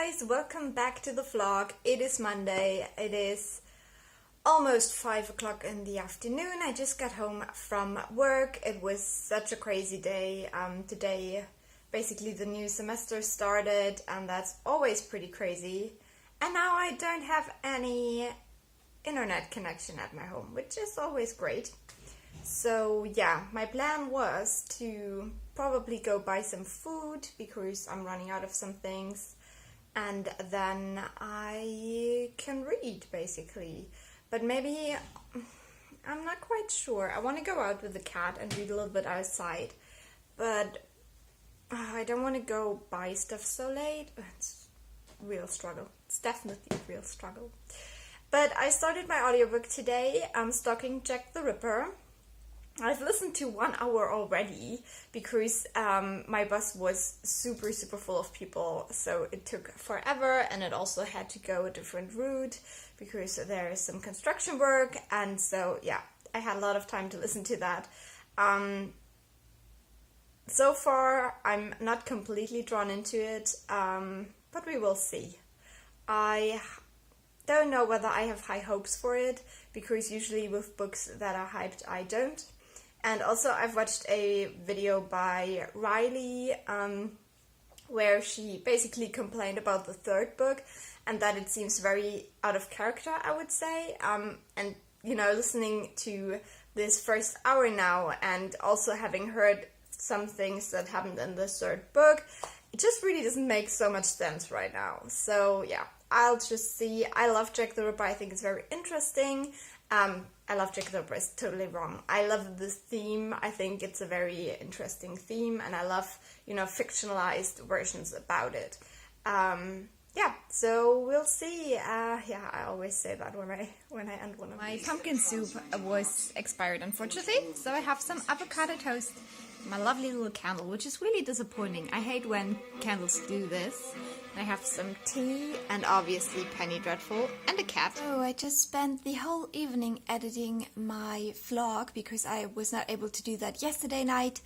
guys, welcome back to the vlog. It is Monday. It is almost 5 o'clock in the afternoon. I just got home from work. It was such a crazy day. Today basically the new semester started and that's always pretty crazy. And now I don't have any internet connection at my home, which is always great. So yeah, my plan was to probably go buy some food because I'm running out of some things, and then I can read basically. But maybe, I'm not quite sure. I want to go out with the cat and read a little bit outside, but I don't want to go buy stuff so late. It's a real struggle. It's definitely a real struggle. But I started my audiobook today. I'm stalking Jack the Ripper. I've listened to 1 hour already because my bus was super full of people, so it took forever, and it also had to go a different route because there is some construction work, and so yeah, I had a lot of time to listen to that. So far I'm not completely drawn into it, but we will see. I don't know whether I have high hopes for it, because usually with books that are hyped I don't. And also I've watched a video by Riley where she basically complained about the third book and that it seems very out of character, I would say. And you know, listening to this first hour now and also having heard some things that happened in the third book, it just really doesn't make so much sense right now. So yeah, I'll just see. I love Jack the Ripper. I think it's very interesting. I love Jack the Ripper, it's totally wrong. I love this theme. I think it's a very interesting theme, and I love, you know, fictionalized versions about it. Yeah, so we'll see. Yeah, I always say that when I end one of My these. pumpkin soup was expired, unfortunately, so I have some avocado toast, my lovely little candle, which is really disappointing. I hate when candles do this. I have some tea, and obviously Penny Dreadful, and a cat. So I just spent the whole evening editing my vlog because I was not able to do that yesterday night.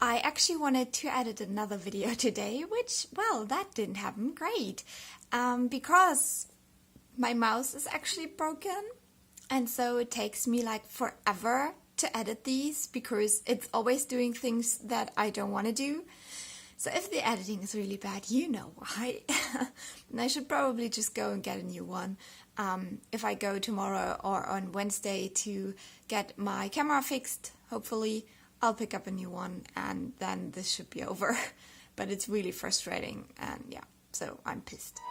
I actually wanted to edit another video today, which, well, that didn't happen. Great. Because my mouse is actually broken, and so it takes me like forever to edit these because it's always doing things that I don't want to do. So if the editing is really bad, you know why. And I should probably just go and get a new one. If I go tomorrow or on Wednesday to get my camera fixed, hopefully I'll pick up a new one and then this should be over. But it's really frustrating, and yeah, so I'm pissed.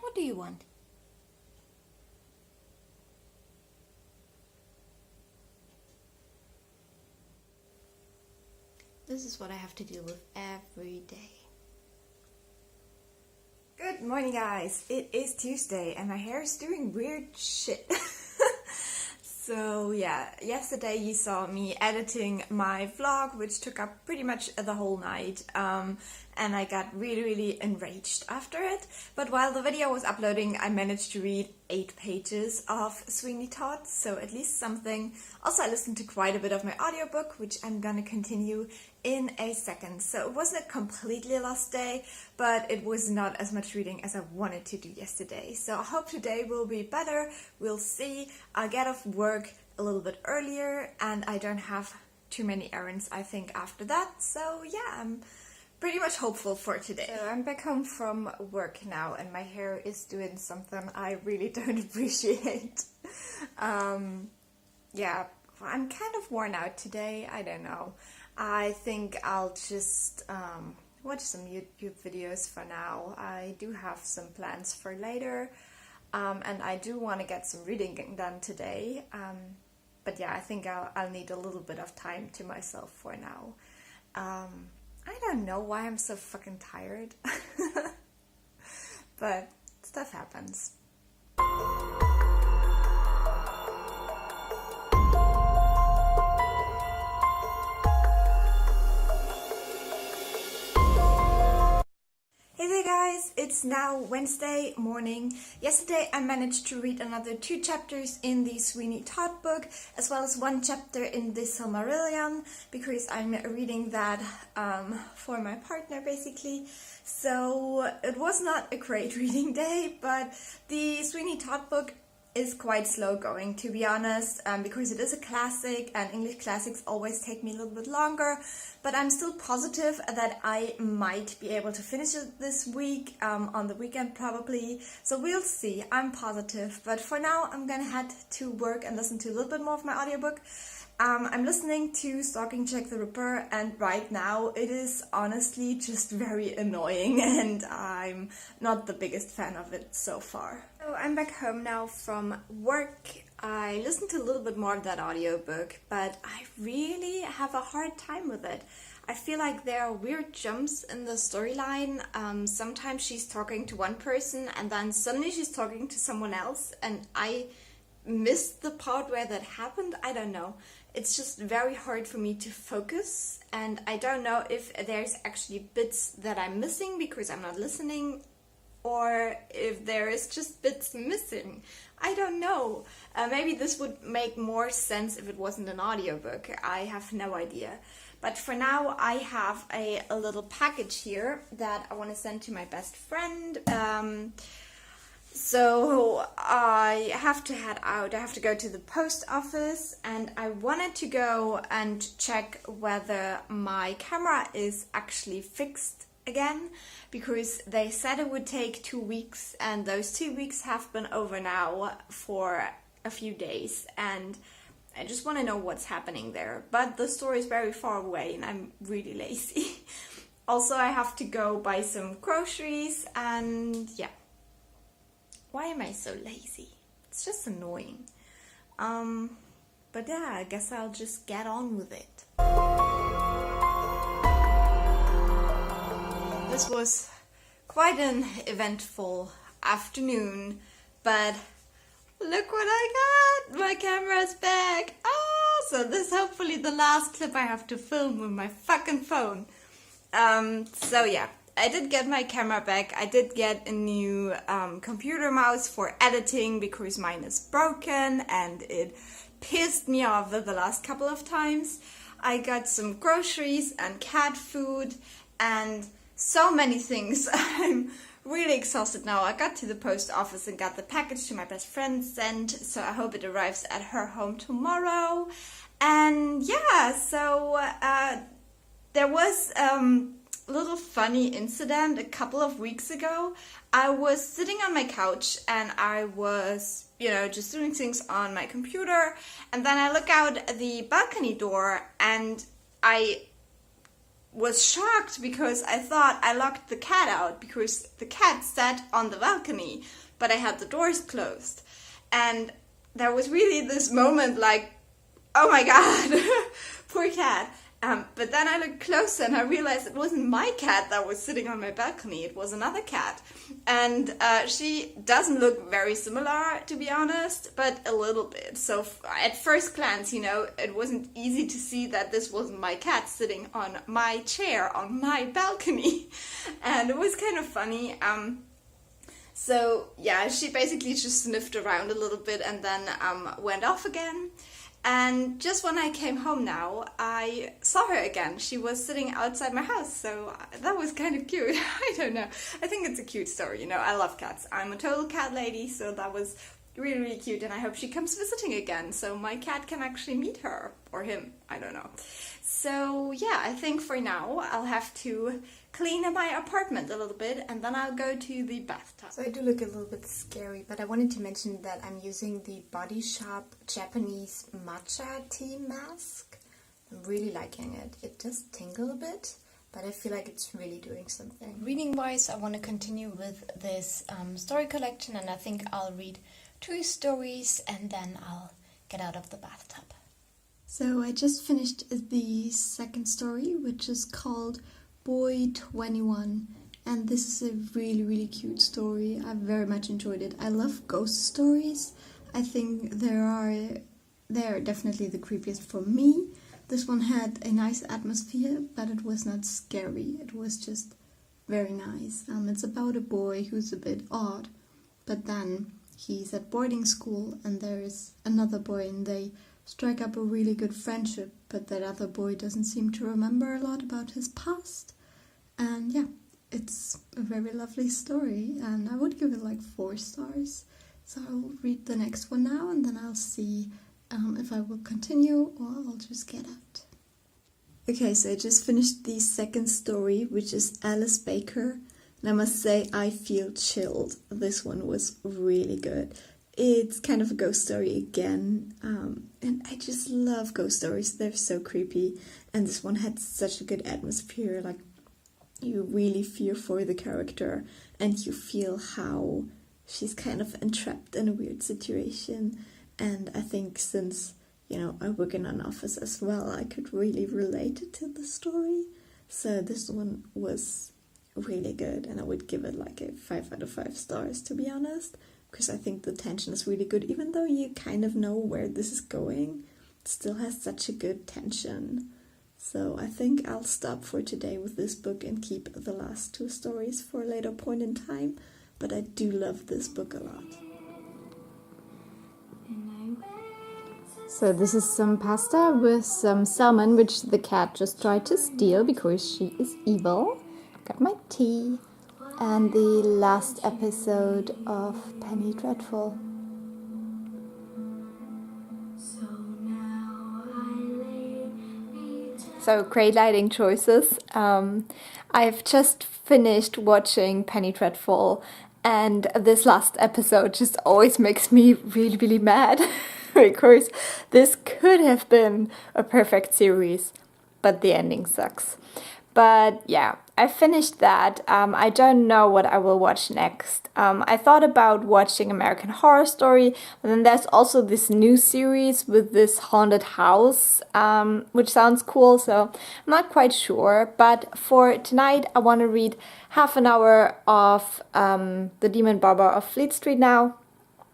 What do you want? This is what I have to deal with every day. Good morning, guys. It is Tuesday and my hair is doing weird shit. So yeah, yesterday you saw me editing my vlog, which took up pretty much the whole night, and I got really enraged after it. But while the video was uploading, I managed to read 8 pages of Sweeney Todd, so at least something. Also, I listened to quite a bit of my audiobook, which I'm gonna continue in a second. So it wasn't a completely lost day, but it was not as much reading as I wanted to do yesterday. So I hope today will be better. We'll see. I'll get off work a little bit earlier and I don't have too many errands, I think, after that. So yeah, I'm pretty much hopeful for today. So I'm back home from work now and my hair is doing something I really don't appreciate. Yeah, I'm kind of worn out today. I don't know. I think I'll just watch some YouTube videos for now. I do have some plans for later, and I do want to get some reading done today. But yeah, I think I'll need a little bit of time to myself for now. I don't know why I'm so fucking tired, but stuff happens. Hey there guys, it's is now Wednesday morning. Yesterday I managed to read another 2 chapters in the Sweeney Todd book, as well as 1 chapter in the Silmarillion, because I'm reading that for my partner basically. So it was not a great reading day, but the Sweeney Todd book is quite slow going, to be honest, because it is a classic and English classics always take me a little bit longer, but I'm still positive that I might be able to finish it this week, on the weekend probably, so we'll see. I'm positive, but for now I'm gonna head to work and listen to a little bit more of my audiobook. I'm listening to Stalking Jack the Ripper, and right now it is honestly just very annoying and I'm not the biggest fan of it so far. So I'm back home now from work. I listened to a little bit more of that audiobook, but I really have a hard time with it. I feel like there are weird jumps in the storyline. Sometimes she's talking to one person and then suddenly she's talking to someone else, and I missed the part where that happened. I don't know. It's just very hard for me to focus, and I don't know if there's actually bits that I'm missing because I'm not listening, or if there is just bits missing. I don't know. Maybe this would make more sense if it wasn't an audiobook. I have no idea. But for now, I have a little package here that I want to send to my best friend. So I have to head out. I have to go to the post office, and I wanted to go and check whether my camera is actually fixed again, because they said it would take 2 weeks, and those 2 weeks have been over now for a few days, and I just want to know what's happening there. But the store is very far away and I'm really lazy. Also, I have to go buy some groceries, and yeah. Why am I so lazy? It's just annoying. But yeah, I guess I'll just get on with it. This was quite an eventful afternoon, but look what I got! My camera's back! So this is hopefully the last clip I have to film with my fucking phone. So yeah. I did get my camera back. I did get a new computer mouse for editing because mine is broken and it pissed me off the last couple of times. I got some groceries and cat food and so many things. I'm really exhausted now. I got to the post office and got the package to my best friend sent, so I hope it arrives at her home tomorrow. And yeah, so there was little funny incident a couple of weeks ago. I was sitting on my couch and I was, just doing things on my computer, and then I look out the balcony door and I was shocked because I thought I locked the cat out because the cat sat on the balcony, but I had the doors closed. And there was really this moment like, oh my god, poor cat. But then I looked closer and I realized it wasn't my cat that was sitting on my balcony, it was another cat. And she doesn't look very similar, to be honest, but a little bit. So at first glance, it wasn't easy to see that this wasn't my cat sitting on my chair on my balcony. And it was kind of funny. So yeah, she basically just sniffed around a little bit and then went off again. And just when I came home now, I saw her again. She was sitting outside my house, so that was kind of cute. I don't know. I think it's a cute story, I love cats. I'm a total cat lady, so that was really, really cute, and I hope she comes visiting again, so my cat can actually meet her, or him, I don't know. So yeah, I think for now I'll have to clean my apartment a little bit, and then I'll go to the bathtub. So I do look a little bit scary, but I wanted to mention that I'm using the Body Shop Japanese matcha tea mask. I'm really liking it. It does tingle a bit, but I feel like it's really doing something. Reading-wise, I want to continue with this story collection, and I think I'll read 2 stories, and then I'll get out of the bathtub. So I just finished the second story, which is called Boy 21, and this is a really, really cute story. I very much enjoyed it. I love ghost stories. I think they're definitely the creepiest for me. This one had a nice atmosphere, but it was not scary. It was just very nice. It's about a boy who's a bit odd, but then he's at boarding school and there is another boy and they strike up a really good friendship, but that other boy doesn't seem to remember a lot about his past. And yeah, it's a very lovely story and I would give it like 4 stars. So I'll read the next one now and then I'll see if I will continue or I'll just get out. Okay, so I just finished the second story, which is Alice Baker. And I must say, I feel chilled. This one was really good. It's kind of a ghost story again. And I just love ghost stories. They're so creepy. And this one had such a good atmosphere. Like, you really fear for the character. And you feel how she's kind of entrapped in a weird situation. And I think since, you know, I work in an office as well, I could really relate to the story. So this one was really good and I would give it like a 5 out of 5 stars, to be honest, because I think the tension is really good. Even though you kind of know where this is going, it still has such a good tension. So I think I'll stop for today with this book and keep the last 2 stories for a later point in time. But I do love this book a lot. So this is some pasta with some salmon, which the cat just tried to steal because she is evil. Got my tea and the last episode of Penny Dreadful. So great lighting choices. I've just finished watching Penny Dreadful and this last episode just always makes me really, really mad. Because this could have been a perfect series, but the ending sucks. But yeah, I finished that. I don't know what I will watch next. I thought about watching American Horror Story, but then there's also this new series with this haunted house, which sounds cool, so I'm not quite sure. But for tonight, I want to read half an hour of The Demon Barber of Fleet Street now,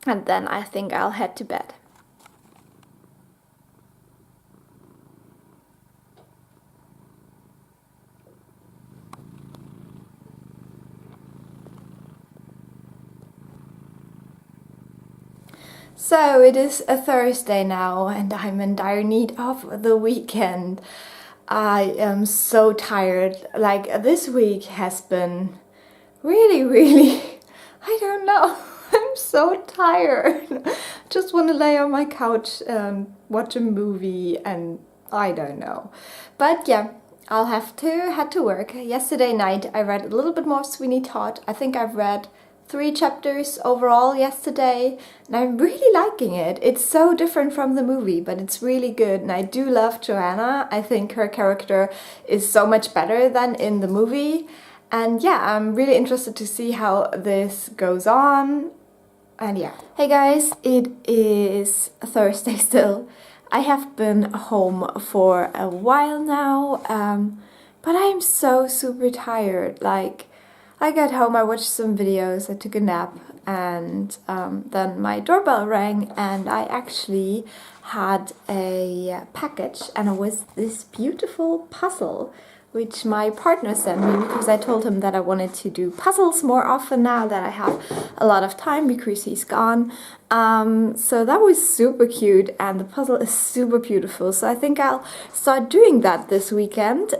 and then I think I'll head to bed. So it is a Thursday now and I'm in dire need of the weekend. I am so tired. Like, this week has been really, I don't know. I'm so tired. Just want to lay on my couch and watch a movie and I don't know. But yeah, I'll have to head to work. Yesterday night I read a little bit more of Sweeney Todd. I think I've read 3 chapters overall yesterday and I'm really liking it. It's so different from the movie, but it's really good and I do love Joanna. I think her character is so much better than in the movie. And yeah, I'm really interested to see how this goes on. And yeah. Hey guys, it is Thursday still. I have been home for a while now, but I'm so super tired. Like, I got home, I watched some videos, I took a nap, and then my doorbell rang and I actually had a package and it was this beautiful puzzle which my partner sent me because I told him that I wanted to do puzzles more often now that I have a lot of time because he's gone. So that was super cute and the puzzle is super beautiful, so I think I'll start doing that this weekend.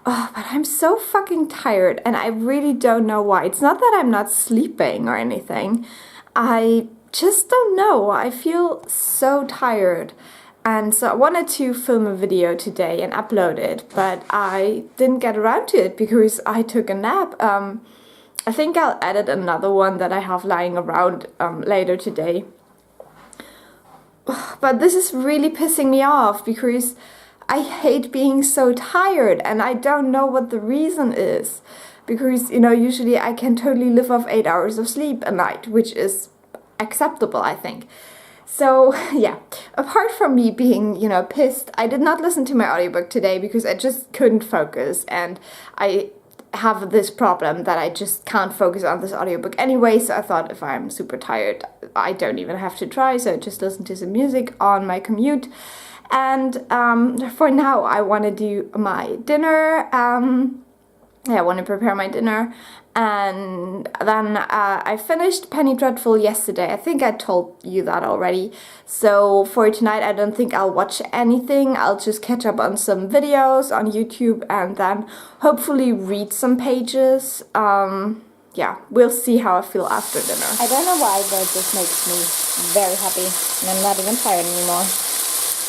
Oh, but I'm so fucking tired and I really don't know why. It's not that I'm not sleeping or anything. I just don't know. I feel so tired. And so I wanted to film a video today and upload it, but I didn't get around to it because I took a nap. I think I'll edit another one that I have lying around later today. But this is really pissing me off because I hate being so tired and I don't know what the reason is. Because, you know, usually I can totally live off 8 hours of sleep a night, which is acceptable, I think. So, yeah, apart from me being, you know, pissed, I did not listen to my audiobook today because I just couldn't focus and I have this problem that I just can't focus on this audiobook anyway, so I thought if I'm super tired, I don't even have to try, so just listen to some music on my commute. And for now, I want to do my dinner. I want to prepare my dinner. And then I finished Penny Dreadful yesterday. I think I told you that already. So for tonight I don't think I'll watch anything. I'll just catch up on some videos on YouTube and then hopefully read some pages. Yeah, we'll see how I feel after dinner. I don't know why, but it just makes me very happy. And I'm not even tired anymore.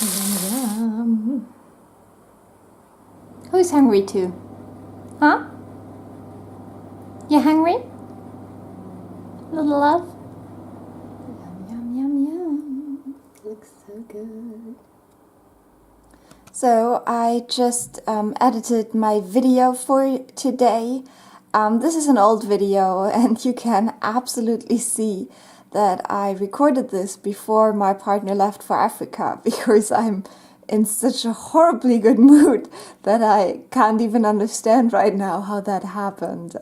Yum, yum. Who's hungry too? Huh? You hungry? Little love? Yum, yum, yum, yum. Looks so good. So I just edited my video for today. This is an old video and you can absolutely see that I recorded this before my partner left for Africa because I'm in such a horribly good mood that I can't even understand right now how that happened.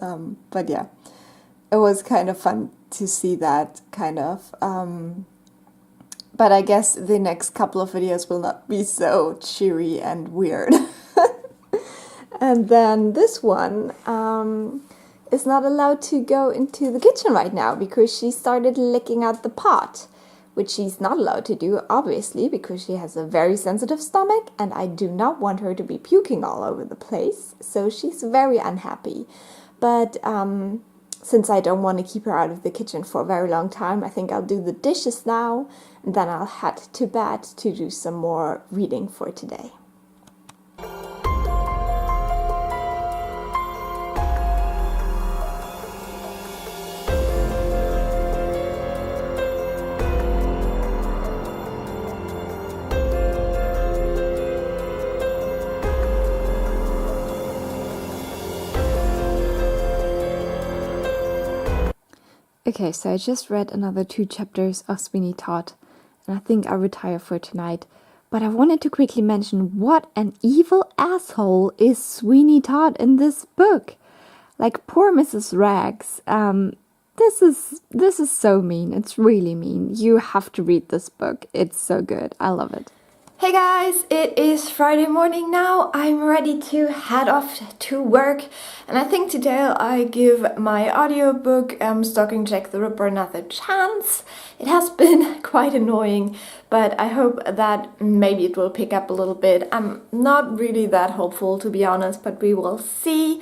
But yeah, it was kind of fun to see that kind of. But I guess the next couple of videos will not be so cheery and weird. And then this one is not allowed to go into the kitchen right now because she started licking at the pot, which she's not allowed to do, obviously, because she has a very sensitive stomach and I do not want her to be puking all over the place. So she's very unhappy. But since I don't want to keep her out of the kitchen for a very long time, I think I'll do the dishes now and then I'll head to bed to do some more reading for today. Okay, so I just read another 2 chapters of Sweeney Todd, and I think I'll retire for tonight. But I wanted to quickly mention what an evil asshole is Sweeney Todd in this book. Like, poor Mrs. Rags. This is so mean. It's really mean. You have to read this book. It's so good. I love it. Hey guys, it is Friday morning now. I'm ready to head off to work, and I think today I give my audiobook Stalking Jack the Ripper another chance. It has been quite annoying, but I hope that maybe it will pick up a little bit. I'm not really that hopeful, to be honest, but we will see.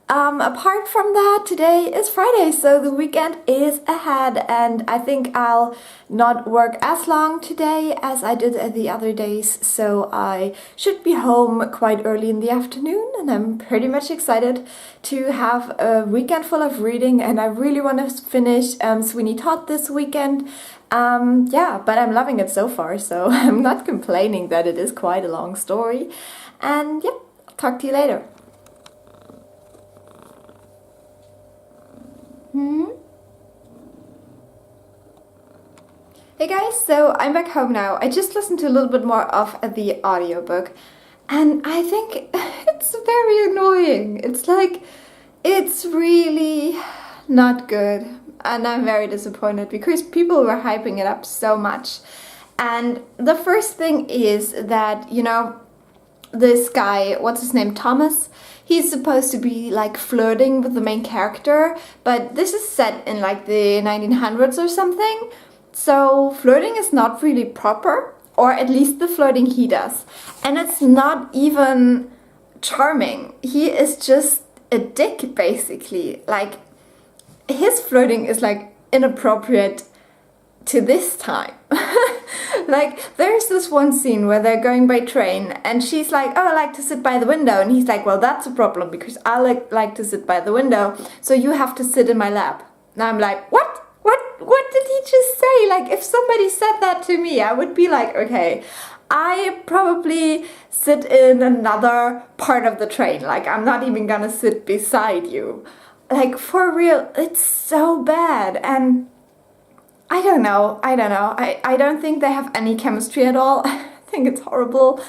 Apart from that, today is Friday, so the weekend is ahead, and I think I'll not work as long today as I did the other days, so I should be home quite early in the afternoon, and I'm pretty much excited to have a weekend full of reading, and I really want to finish Sweeney Todd this weekend. Yeah, but I'm loving it so far, so I'm not complaining that it is quite a long story, and yeah, talk to you later. Hey guys, so I'm back home now. I just listened to a little bit more of the audiobook and I think it's very annoying. It's like, it's really not good and I'm very disappointed because people were hyping it up so much. And the first thing is that, you know, this guy, what's his name, Thomas? He's supposed to be like flirting with the main character, but this is set in like the 1900s or something. So flirting is not really proper, or at least the flirting he does. And it's not even charming. He is just a dick, basically. Like, his flirting is like inappropriate to this time. Like, there's this one scene where they're going by train and she's like, oh, I like to sit by the window, and he's like, well, that's a problem because I like to sit by the window, so you have to sit in my lap. And I'm like, what did he just say? Like, if somebody said that to me, I would be like, okay, I probably sit in another part of the train, like I'm not even gonna sit beside you. Like, for real, it's so bad. And I don't know. I don't think they have any chemistry at all. I think it's horrible.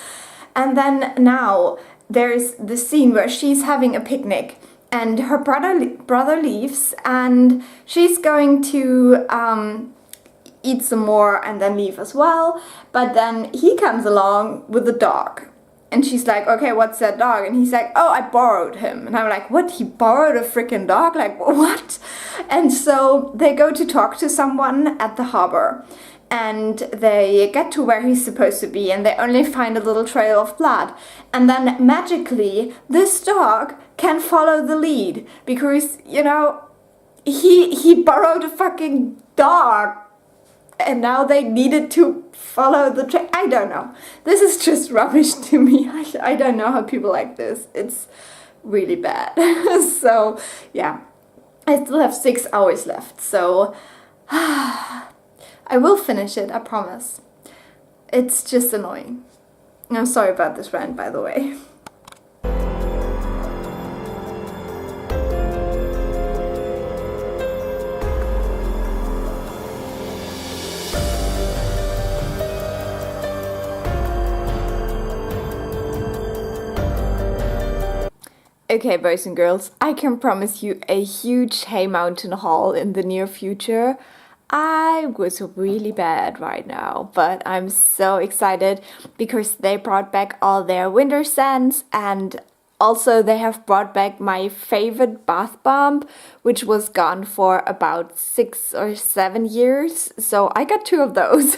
And then now there's the scene where she's having a picnic and her brother leaves and she's going to eat some more and then leave as well. But then he comes along with a dog. And she's like, okay, what's that dog? And he's like, oh, I borrowed him. And I'm like, what? He borrowed a freaking dog? Like, what? And so they go to talk to someone at the harbor. And they get to where he's supposed to be. And they only find a little trail of blood. And then magically, this dog can follow the lead. Because, you know, he borrowed a fucking dog. And now they needed to follow the trail. I don't know. This is just rubbish to me. I don't know how people like this. It's really bad. So, yeah. I still have 6 hours left. So, I will finish it, I promise. It's just annoying. I'm sorry about this rant, by the way. Okay, boys and girls, I can promise you a huge Hay Mountain haul in the near future. I was really bad right now, but I'm so excited because they brought back all their winter scents, and also they have brought back my favorite bath bomb, which was gone for about 6 or 7 years. So I got 2 of those.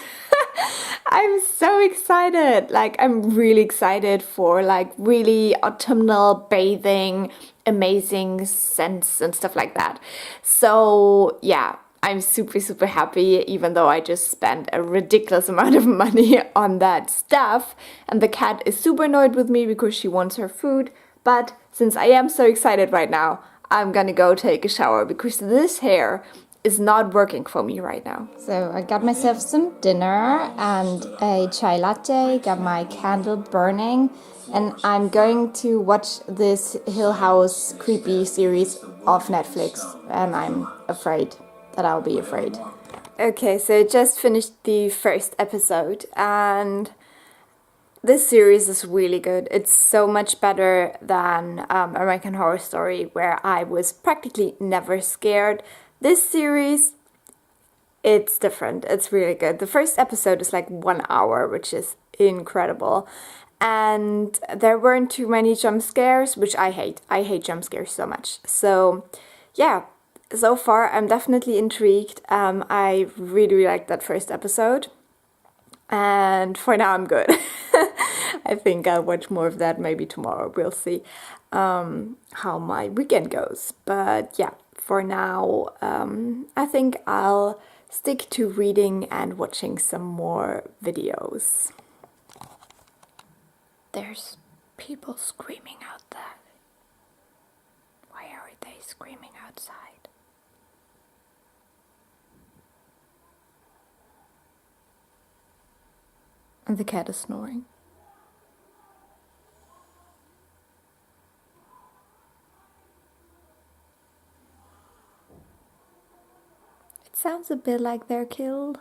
I'm so excited. Like, I'm really excited for like really autumnal bathing, amazing scents and stuff like that. So yeah, I'm super happy, even though I just spent a ridiculous amount of money on that stuff. And the cat is super annoyed with me because she wants her food. But since I am so excited right now, I'm gonna go take a shower because this hair is not working for me right now. So I got myself some dinner and a chai latte, got my candle burning, and I'm going to watch this Hill House creepy series of Netflix, and I'm afraid that I'll be afraid. Okay, so I just finished the first episode, and this series is really good. It's so much better than American Horror Story, where I was practically never scared. This series, it's different. It's really good. The first episode is like 1 hour, which is incredible. And there weren't too many jump scares, which I hate. I hate jump scares so much. So, yeah. So far, I'm definitely intrigued. I really liked that first episode. And for now, I'm good. I think I'll watch more of that maybe tomorrow. We'll see how my weekend goes. But yeah, for now, I think I'll stick to reading and watching some more videos. There's people screaming out there. Why are they screaming outside? And the cat is snoring. It sounds a bit like they're killed.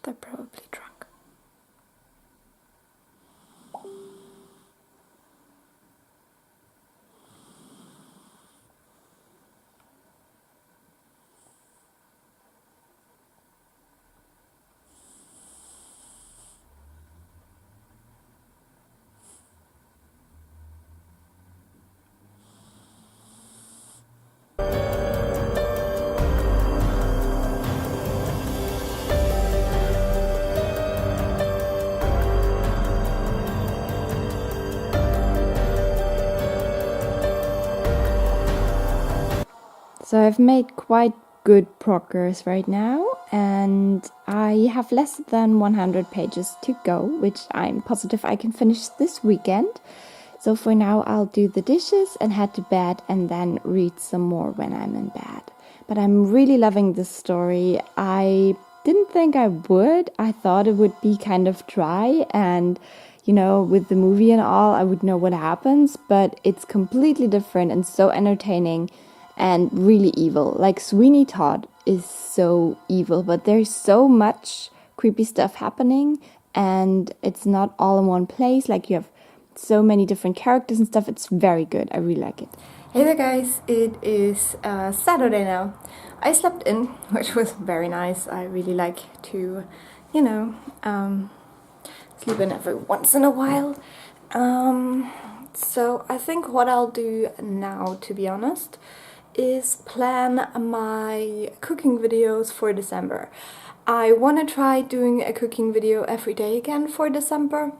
They're probably drunk. So I've made quite good progress right now, and I have less than 100 pages to go, which I'm positive I can finish this weekend. So for now I'll do the dishes and head to bed and then read some more when I'm in bed. But I'm really loving this story. I didn't think I would. I thought it would be kind of dry and, you know, with the movie and all, I would know what happens, but it's completely different and so entertaining. And really evil. Like, Sweeney Todd is so evil, but there's so much creepy stuff happening, and it's not all in one place. Like, you have so many different characters and stuff. It's very good. I really like it. Hey there guys, it is Saturday now. I slept in, which was very nice. I really like to, you know, sleep in every once in a while. So I think what I'll do now, to be honest, is plan my cooking videos for December. I want to try doing a cooking video every day again for December,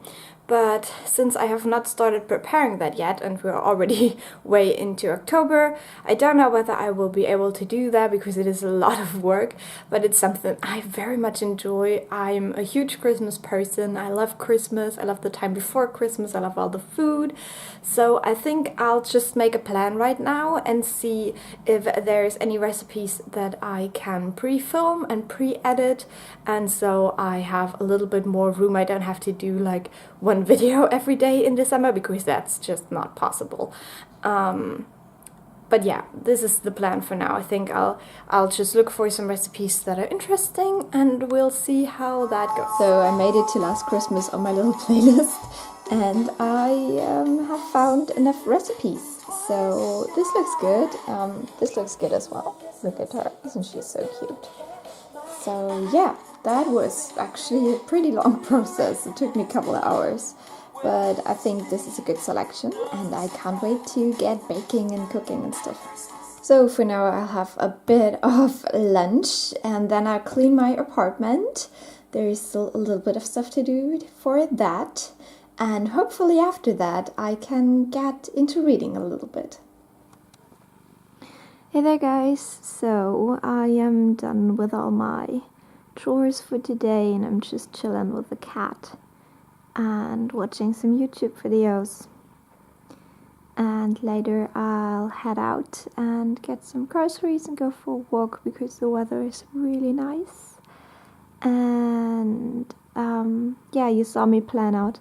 but since I have not started preparing that yet and we're already way into October, I don't know whether I will be able to do that because it is a lot of work, but it's something I very much enjoy. I'm a huge Christmas person. I love Christmas. I love the time before Christmas. I love all the food. So I think I'll just make a plan right now and see if there's any recipes that I can pre-film and pre-edit, and so I have a little bit more room. I don't have to do like one video every day in December because that's just not possible. But yeah, this is the plan for now. I think I'll just look for some recipes that are interesting and we'll see how that goes. So I made it to last Christmas on my little playlist, and I have found enough recipes. So this looks good. This looks good as well. Look at her, isn't she so cute? So yeah, that was actually a pretty long process. It took me a couple of hours, but I think this is a good selection and I can't wait to get baking and cooking and stuff. So for now I'll have a bit of lunch and then I'll clean my apartment. There is still a little bit of stuff to do for that, and hopefully after that I can get into reading a little bit. Hey there guys, so I am done with all my chores for today and I'm just chilling with the cat and watching some YouTube videos. And later I'll head out and get some groceries and go for a walk because the weather is really nice. And yeah, you saw me plan out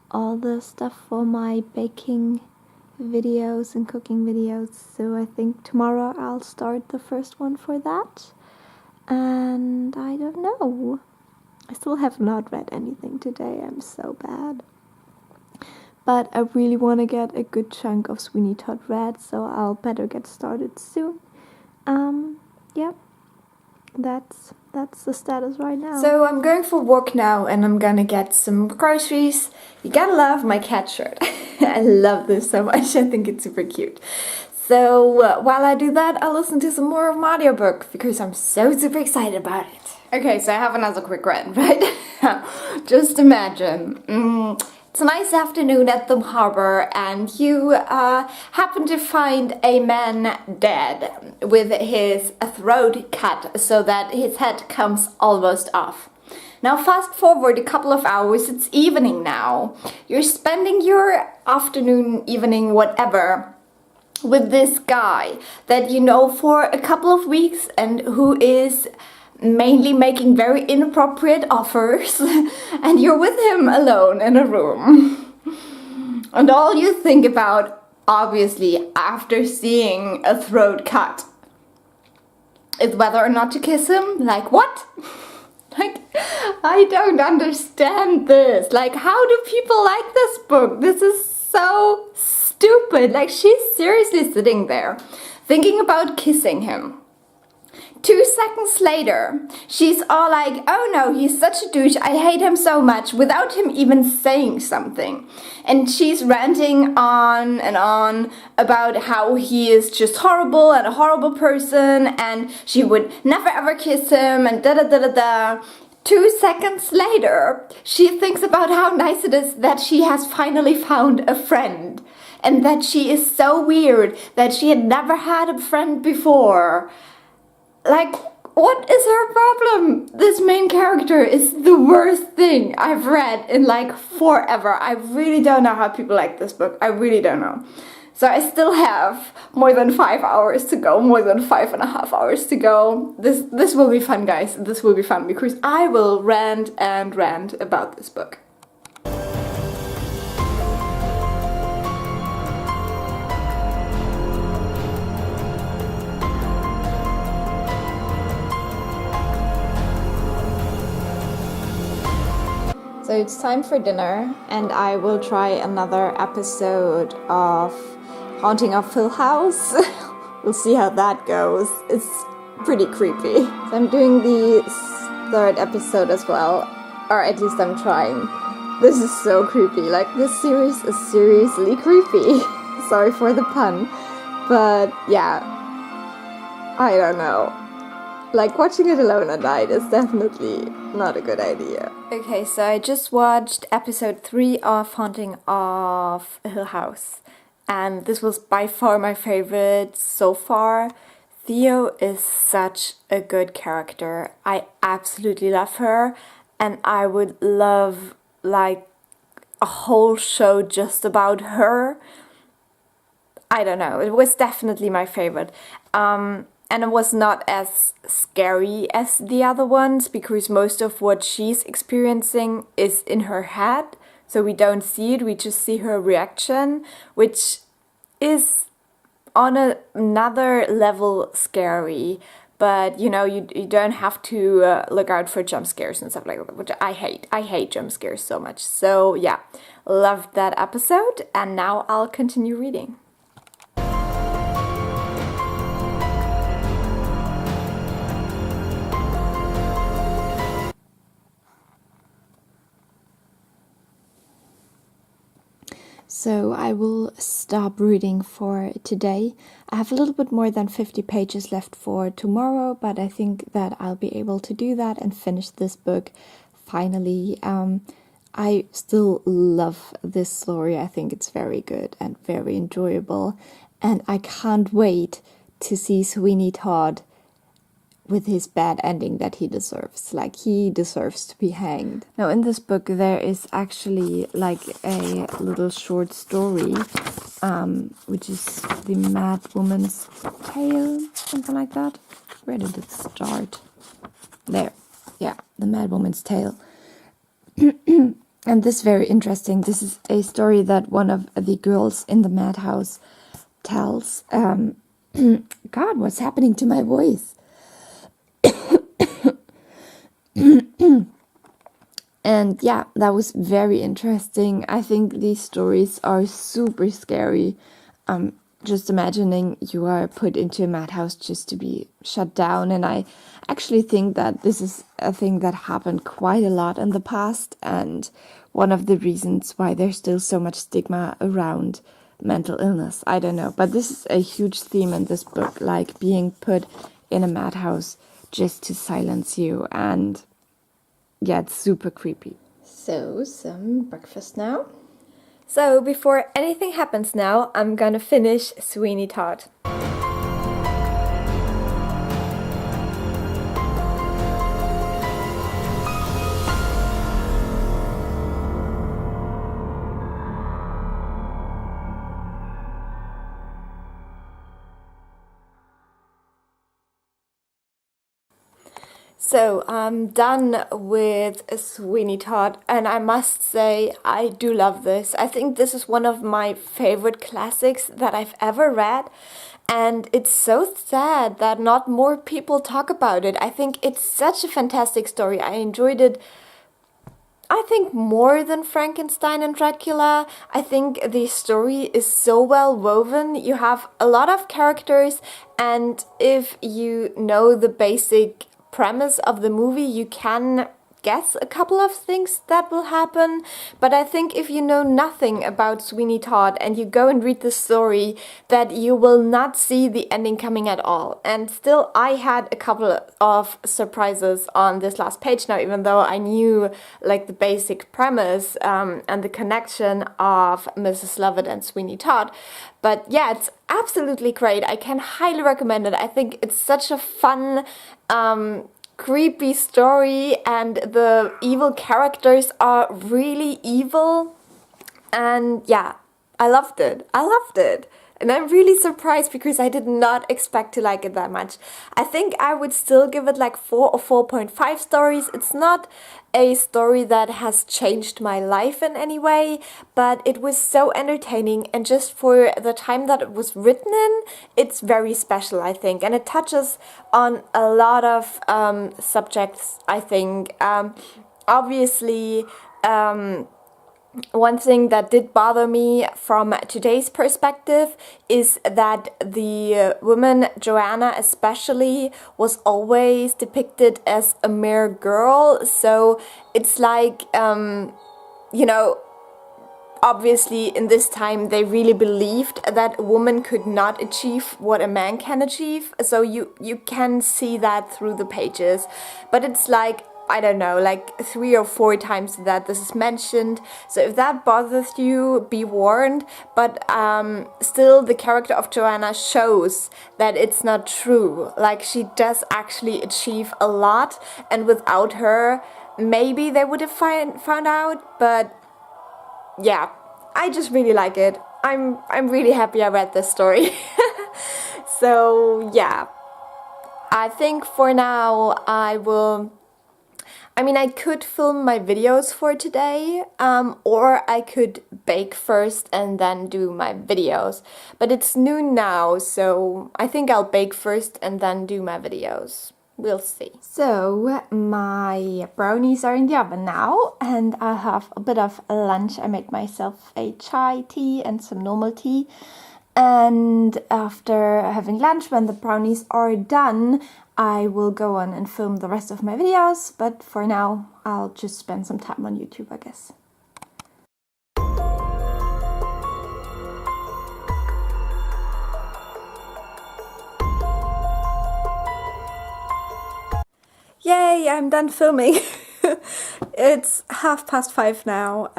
all the stuff for my baking videos and cooking videos, so I think tomorrow I'll start the first one for that. And I don't know, I still have not read anything today. I'm so bad, but I really want to get a good chunk of Sweeney Todd read, so I'll better get started soon. Yeah, that's the status right now. So I'm going for a walk now and I'm gonna get some groceries. You gotta love my cat shirt. I love this so much. I think it's super cute. So while I do that, I'll listen to some more of my audiobook because I'm so super excited about it. Okay, so I have another quick rant, right? Just imagine. It's a nice afternoon at the harbor and you happen to find a man dead with his throat cut so that his head comes almost off. Now fast forward a couple of hours, it's evening now. You're spending your afternoon, evening, whatever, with this guy that you know for a couple of weeks and who is mainly making very inappropriate offers and you're with him alone in a room. And all you think about, obviously, after seeing a throat cut is whether or not to kiss him. Like, what? Like, I don't understand this. Like, how do people like this book? This is so stupid. Like, she's seriously sitting there thinking about kissing him. 2 seconds later, she's all like, oh no, he's such a douche, I hate him so much, without him even saying something. And she's ranting on and on about how he is just horrible and a horrible person and she would never ever kiss him and da da da da da. 2 seconds later, she thinks about how nice it is that she has finally found a friend and that she is so weird that she had never had a friend before. Like, what is her problem? This main character is the worst thing I've read in like forever. I really don't know how people like this book. I really don't know. So I still have more than 5 hours to go, more than 5.5 hours to go. This will be fun, guys. This will be fun because I will rant and rant about this book. So it's time for dinner and I will try another episode of Haunting of Hill House. We'll see how that goes. It's pretty creepy. So I'm doing the third episode as well, or at least I'm trying. This is so creepy. Like, this series is seriously creepy. Sorry for the pun, but yeah, I don't know. Like, watching it alone at night is definitely not a good idea. Okay, so I just watched episode 3 of Haunting of Hill House, and this was by far my favorite so far. Theo is such a good character. I absolutely love her, and I would love, like, a whole show just about her. I don't know, it was definitely my favorite. And it was not as scary as the other ones, because most of what she's experiencing is in her head. So we don't see it, we just see her reaction, which is on another level scary. But, you know, you don't have to look out for jump scares and stuff like that, which I hate. I hate jump scares so much. So, yeah, loved that episode. And now I'll continue reading. So I will stop reading for today. I have a little bit more than 50 pages left for tomorrow, but I think that I'll be able to do that and finish this book finally. I still love this story. I think it's very good and very enjoyable, and I can't wait to see Sweeney Todd with his bad ending that he deserves. Like, he deserves to be hanged. Now, in this book, there is actually like a little short story, which is The Mad Woman's Tale, something like that. Where did it start? There. Yeah, The Mad Woman's Tale. And this is very interesting. This is a story that one of the girls in the madhouse tells. God, what's happening to my voice? And yeah, that was very interesting. I think these stories are super scary. Just imagining you are put into a madhouse just to be shut down. And I actually think that this is a thing that happened quite a lot in the past, and one of the reasons why there's still so much stigma around mental illness. I don't know, but this is a huge theme in this book, like being put in a madhouse just to silence you. And yeah, it's super creepy. So, some breakfast now. So, before anything happens now, I'm gonna finish Sweeney Todd. So I'm done with Sweeney Todd, and I must say I do love this. I think this is one of my favorite classics that I've ever read, and it's so sad that not more people talk about it. I think it's such a fantastic story. I enjoyed it, I think, more than Frankenstein and Dracula. I think the story is so well woven. You have a lot of characters, and if you know the basic premise of the movie, you can guess a couple of things that will happen. But I think if you know nothing about Sweeney Todd and you go and read the story, that you will not see the ending coming at all. And still, I had a couple of surprises on this last page now, even though I knew like the basic premise and the connection of Mrs. Lovett and Sweeney Todd. But yeah, it's absolutely great. I can highly recommend it. I think it's such a fun, creepy story, and the evil characters are really evil. And yeah, I loved it. I loved it. And I'm really surprised because I did not expect to like it that much. I think I would still give it like 4 or 4.5 stories. It's not a story that has changed my life in any way, but it was so entertaining, and just for the time that it was written in, it's very special, I think. And it touches on a lot of subjects, I think. Obviously, one thing that did bother me from today's perspective is that the woman, Joanna especially, was always depicted as a mere girl. So it's like, you know, obviously in this time they really believed that a woman could not achieve what a man can achieve. So you can see that through the pages. But it's like, I don't know, like 3 or 4 times that this is mentioned. So if that bothers you, be warned. But still the character of Joanna shows that it's not true. Like, she does actually achieve a lot, and without her maybe they would have found out. But yeah, I just really like it. I'm really happy I read this story. So yeah, I think for now I could film my videos for today, or I could bake first and then do my videos. But it's noon now, so I think I'll bake first and then do my videos. We'll see. So my brownies are in the oven now, and I have a bit of lunch. I made myself a chai tea and some normal tea. And after having lunch, when the brownies are done, I will go on and film the rest of my videos. But for now, I'll just spend some time on YouTube, I guess. Yay, I'm done filming. It's 5:30 now.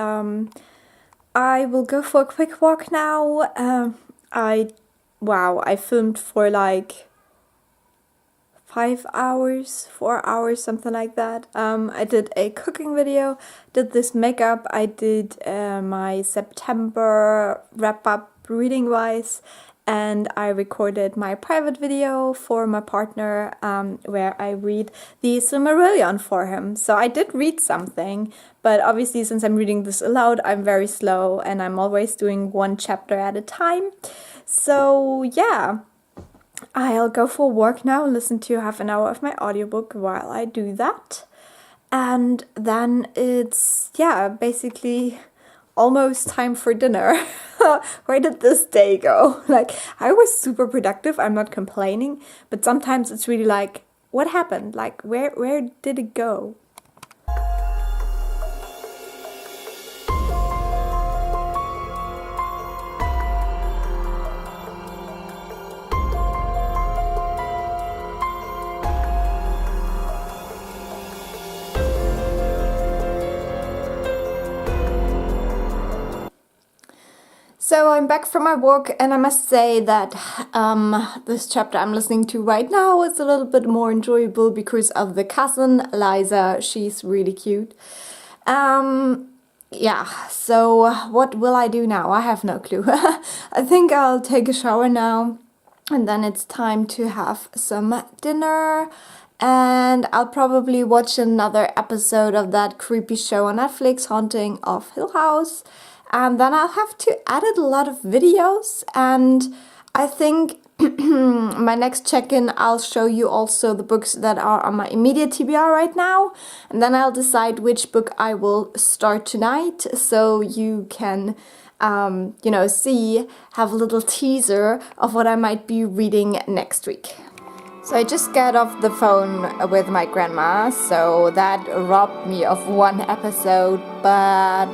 I will go for a quick walk now. I filmed for like 5 hours, 4 hours, something like that. I did a cooking video, did this makeup, I did my September wrap-up reading-wise, and I recorded my private video for my partner, where I read the Silmarillion for him. So I did read something, but obviously since I'm reading this aloud, I'm very slow, and I'm always doing 1 chapter at a time. So yeah, I'll go for a walk now and listen to half an hour of my audiobook while I do that. And then it's, yeah, basically almost time for dinner. Where did this day go? Like, I was super productive, I'm not complaining, but sometimes it's really like, what happened? Like, where did it go? So I'm back from my walk, and I must say that this chapter I'm listening to right now is a little bit more enjoyable because of the cousin, Liza. She's really cute. Yeah, so what will I do now? I have no clue. I think I'll take a shower now, and then it's time to have some dinner. And I'll probably watch another episode of that creepy show on Netflix, Haunting of Hill House. And then I'll have to edit a lot of videos, and I think my next check-in I'll show you also the books that are on my immediate TBR right now, and then I'll decide which book I will start tonight, so you can have a little teaser of what I might be reading next week. So I just got off the phone with my grandma, so that robbed me of 1 episode, but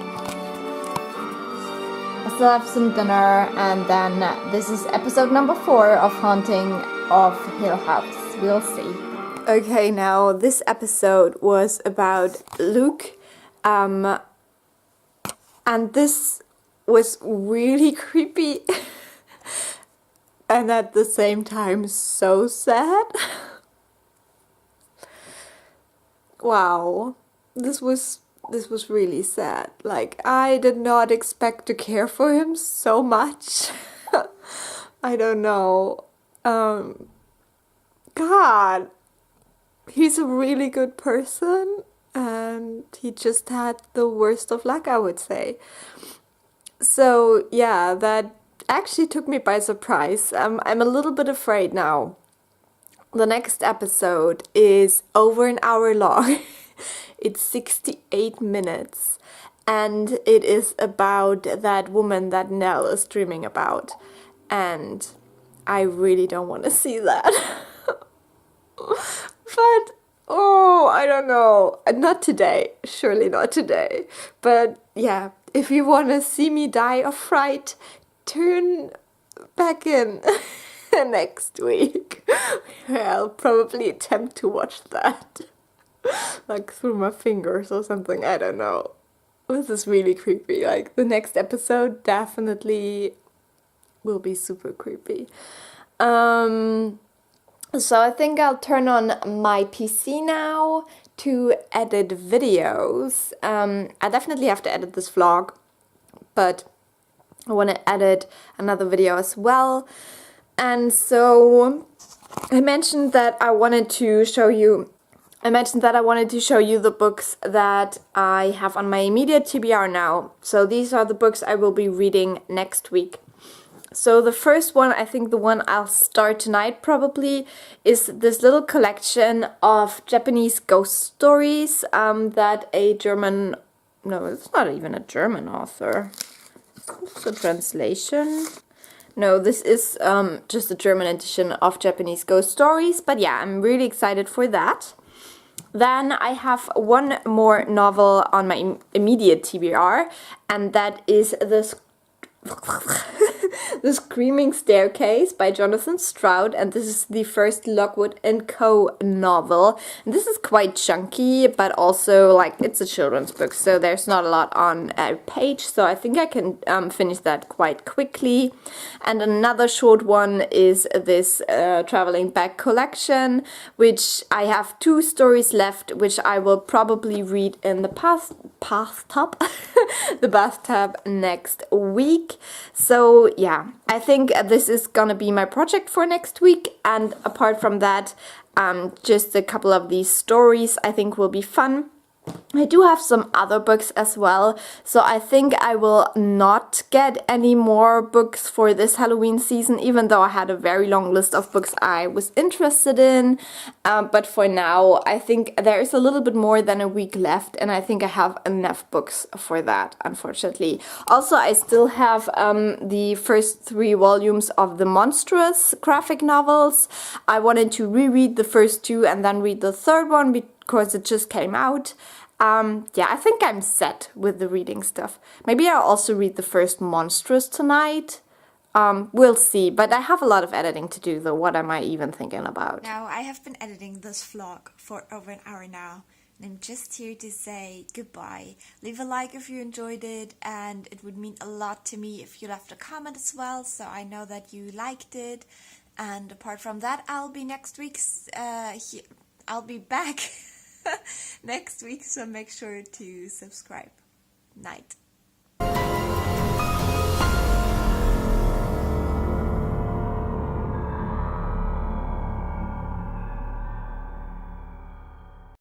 I still have some dinner, and then this is episode number 4 of Haunting of Hill House. We'll see. Okay, now this episode was about Luke, and this was really creepy and at the same time so sad. Wow, this was really sad. Like, I did not expect to care for him so much. I don't know. God, he's a really good person, and he just had the worst of luck, I would say. So yeah, that actually took me by surprise. I'm a little bit afraid now. The next episode is over an hour long. It's 68 minutes, and it is about that woman that Nell is dreaming about, and I really don't want to see that. But oh, I don't know, not today, surely not today. But yeah, if you want to see me die of fright, turn back in next week. I'll probably attempt to watch that. Like through my fingers or something, I don't know. This is really creepy. Like the next episode definitely will be super creepy. So I think I'll turn on my PC now to edit videos. I definitely have to edit this vlog, but I want to edit another video as well. And so I mentioned that I wanted to show you the books that I have on my immediate TBR now. So these are the books I will be reading next week. So the first one, I think the one I'll start tonight probably, is this little collection of Japanese ghost stories that a German, no, it's not even a German author. It's a translation. No, this is just a German edition of Japanese ghost stories. But yeah, I'm really excited for that. Then I have one more novel on my immediate TBR, and that is this The Screaming Staircase by Jonathan Stroud, and this is the first Lockwood & Co. novel. And this is quite chunky, but also like it's a children's book, so there's not a lot on a page, so I think I can finish that quite quickly. And another short one is this Traveling Bag collection, which I have 2 stories left, which I will probably read in the bathtub the bathtub next week. So yeah, I think this is gonna be my project for next week, and apart from that, just a couple of these stories I think will be fun. I do have some other books as well, so I think I will not get any more books for this Halloween season, even though I had a very long list of books I was interested in. But for now, I think there is a little bit more than a week left, and I think I have enough books for that, unfortunately. Also, I still have the first 3 volumes of the Monstrous graphic novels. I wanted to reread the first 2 and then read the 3rd one because it just came out. Yeah, I think I'm set with the reading stuff. Maybe I'll also read the first Monstrous tonight. We'll see, but I have a lot of editing to do, though. What am I even thinking about? Now, I have been editing this vlog for over an hour now, and I'm just here to say goodbye. Leave a like if you enjoyed it, and it would mean a lot to me if you left a comment as well, so I know that you liked it. And apart from that, I'll be back next week, so make sure to subscribe. Night.